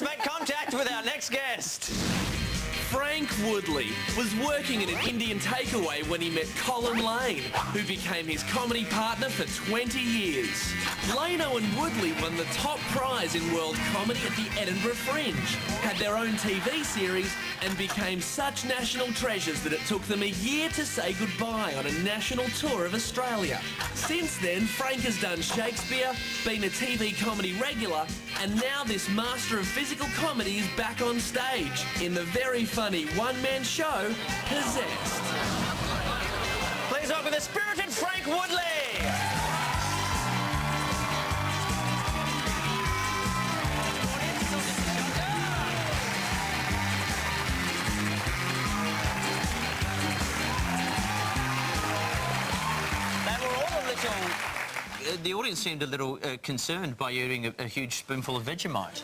let's make contact with our next guest. Frank Woodley was working in an Indian takeaway when he met Colin Lane, who became his comedy partner for 20 years. Lano and Woodley won the top prize in world comedy at the Edinburgh Fringe, had their own TV series and became such national treasures that it took them a year to say goodbye on a national tour of Australia. Since then, Frank has done Shakespeare, been a TV comedy regular, and now this master of physical comedy is back on stage in the very funny one-man show, Possessed. Please welcome the spirited Frank Woodley. The audience seemed a little concerned by you eating a huge spoonful of Vegemite.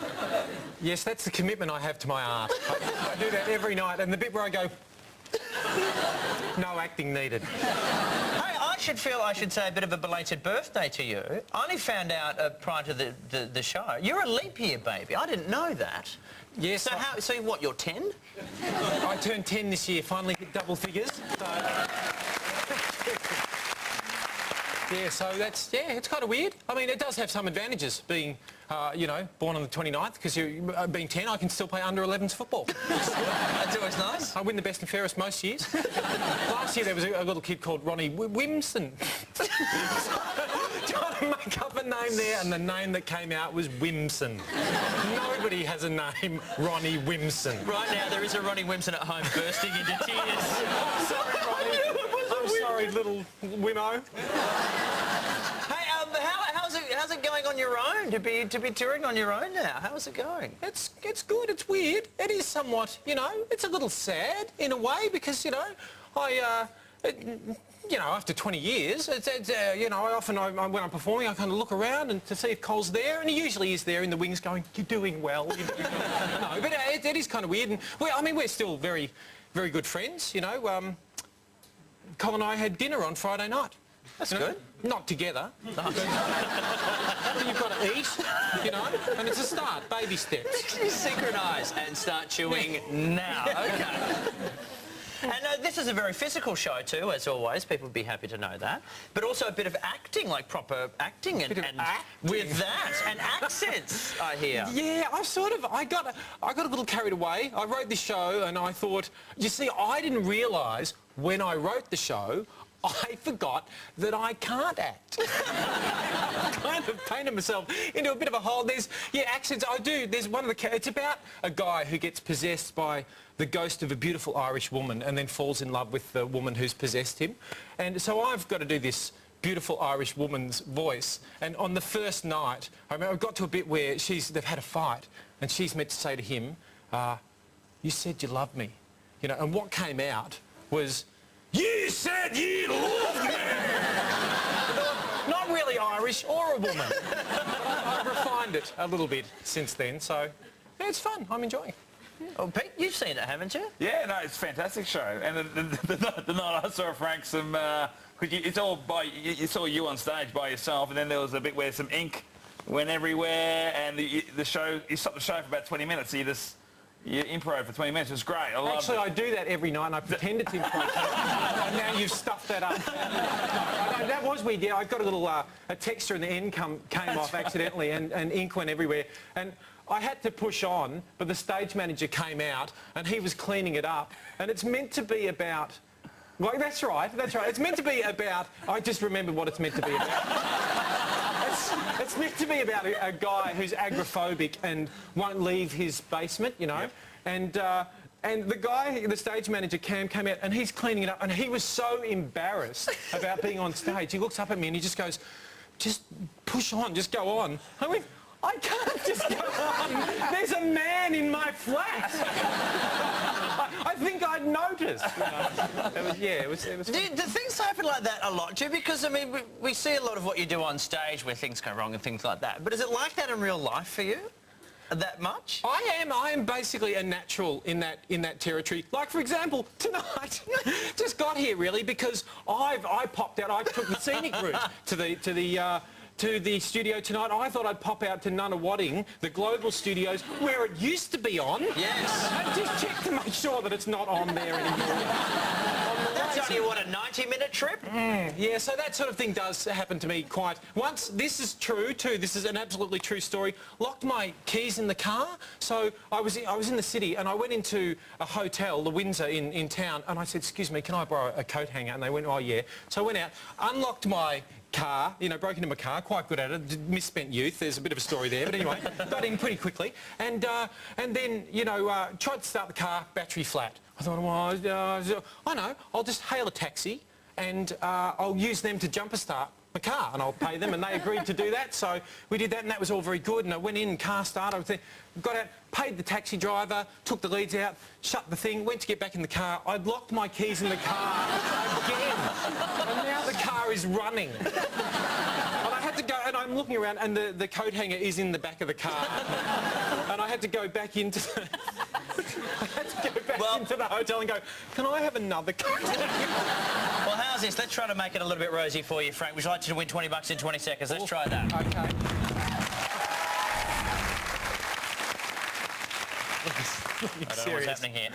Yes, that's the commitment I have to my art. I do that every night, and the bit where I go, no acting needed. Hey, I should say a bit of a belated birthday to you. I only found out prior to the show. You're a leap year baby. I didn't know that. Yes. So what, you're 10? I turned 10 this year, finally hit double figures. So... Yeah, so that's, yeah, it's kind of weird. I mean, it does have some advantages being, you know, born on the 29th, because being 10, I can still play under 11s football. That's always nice. I win the best and fairest most years. Last year there was a little kid called Ronnie Wimson. Trying to make up a name there, and the name that came out was Wimson. Nobody has a name Ronnie Wimson. Right now, there is a Ronnie Wimson at home bursting into tears. I'm sorry, Ronnie. I'm sorry, little Wimmo. Hey, how's it going on your own? To be touring on your own now? How's it going? It's good. It's weird. It is somewhat, you know, it's a little sad in a way because, you know, you know, after 20 years, you know, when I'm performing, I kind of look around and to see if Cole's there, and he usually is there in the wings going, "You're doing well." You're doing well. No, but it is kind of weird, and I mean, we're still very, very good friends, you know. Cole and I had dinner on Friday night. That's good. Not together. You've got to eat, you know, and it's a start, baby steps. You synchronise and start chewing now. Okay. And this is a very physical show too, as always. People would be happy to know that. But also a bit of acting, like proper acting, and with that, and accents, I hear. Yeah, I got a little carried away. I wrote this show and I thought, you see, I didn't realise when I wrote the show, I forgot that I can't act. I kind of painted myself into a bit of a hole. There's, yeah, accents, I do. There's one of the... It's about a guy who gets possessed by the ghost of a beautiful Irish woman and then falls in love with the woman who's possessed him. And so I've got to do this beautiful Irish woman's voice. And on the first night, I remember I got to a bit where they've had a fight and she's meant to say to him, "You said you loved me." You know, and what came out was, "You said you loved me!" Not really Irish or a woman. I've refined it a little bit since then, so yeah, it's fun. I'm enjoying it. Oh, Pete, you've seen it, haven't you? Yeah, no, it's a fantastic show. And the night I saw Frank, it's all you saw you on stage by yourself, and then there was a bit where some ink went everywhere, and the show, you stopped the show for about 20 minutes, so you improv for 20 minutes. It was great. I loved it. I do that every night, and I pretend it's improv. And now you've stuffed that up. No, that was weird. Yeah, I got a little a texture in the end came off accidentally, and ink went everywhere. And I had to push on, but the stage manager came out, and he was cleaning it up. And it's meant to be about... Well, that's right. It's meant to be about... I just remembered what it's meant to be about. It's meant to be about a guy who's agoraphobic and won't leave his basement, you know. Yep. And the stage manager, Cam, came out and he's cleaning it up, and he was so embarrassed about being on stage. He looks up at me and he just goes, "Just push on, just go on." I went, "I can't just go on. There's a man in my flat." I think I'd noticed. It was Do things happen like that a lot too? Because, I mean, we see a lot of what you do on stage where things go wrong and things like that. But is it like that in real life for you? That much? I am basically a natural in that territory. Like, for example, tonight, just got here really because I popped out. I took the scenic route to to the studio tonight. I thought I'd pop out to Nunawading, the Global Studios, where it used to be on. Yes. And just check to make sure that it's not on there anymore. That's only, what, a 90-minute trip? Yeah, so that sort of thing does happen to me quite once. This is true too. This is an absolutely true story. Locked my keys in the car. So I was in the city and I went into a hotel, the Windsor in town, and I said, "Excuse me, can I borrow a coat hanger?" And they went, "Oh yeah." So I went out, unlocked my car, you know, broke into my car, quite good at it, misspent youth, there's a bit of a story there, but anyway, got in pretty quickly, and then, you know, tried to start the car, battery flat. I thought, well, I know, I'll just hail a taxi and I'll use them to jumper start my car and I'll pay them, and they agreed to do that, so we did that and that was all very good, and I went in, car started, got out, paid the taxi driver, took the leads out, shut the thing, went to get back in the car. I'd locked my keys in the car again, and now the car is running. And I had to go, and I'm looking around, and the coat hanger is in the back of the car. And I had to go back into the... into the hotel and go, "Can I have another coat hanger?" Well, how's this? Let's try to make it a little bit rosy for you, Frank. Would you like to win $20 in 20 seconds? Let's try that. Okay. I don't know what's happening here.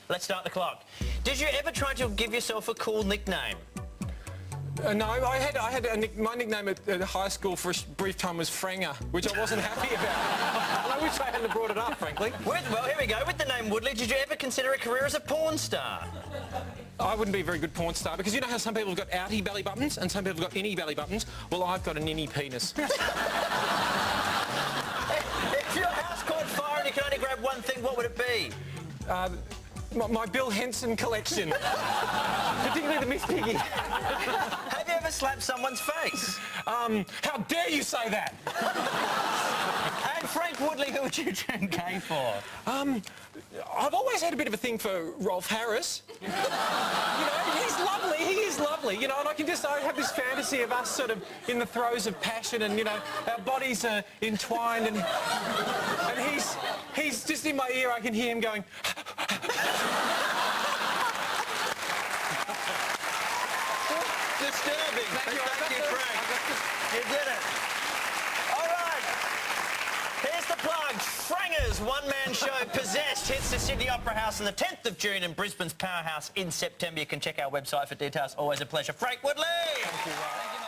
Let's start the clock. Did you ever try to give yourself a cool nickname? No, my nickname at high school for a brief time was Franger, which I wasn't happy about. And I wish I hadn't brought it up, frankly. Well, here we go. With the name Woodley, did you ever consider a career as a porn star? I wouldn't be a very good porn star, because you know how some people have got outie belly buttons and some people have got innie belly buttons? Well, I've got an innie penis. If your house caught fire and you could only grab one thing, what would it be? My Bill Henson collection. Particularly the Miss Piggy. Have you ever slapped someone's face? How dare you say that? And Frank Woodley, who would you turn gay for? I've always had a bit of a thing for Rolf Harris. You know, he's lovely, he is lovely, you know, and I have this fantasy of us sort of in the throes of passion and, you know, our bodies are entwined and he's just in my ear, I can hear him going... Disturbing. Thank you, Frank. You did it. All right. Here's the plug. Franger's one-man show Possessed hits the Sydney Opera House on the 10th of June and Brisbane's Powerhouse in September. You can check our website for details. Always a pleasure. Frank Woodley. Thank you, Rove.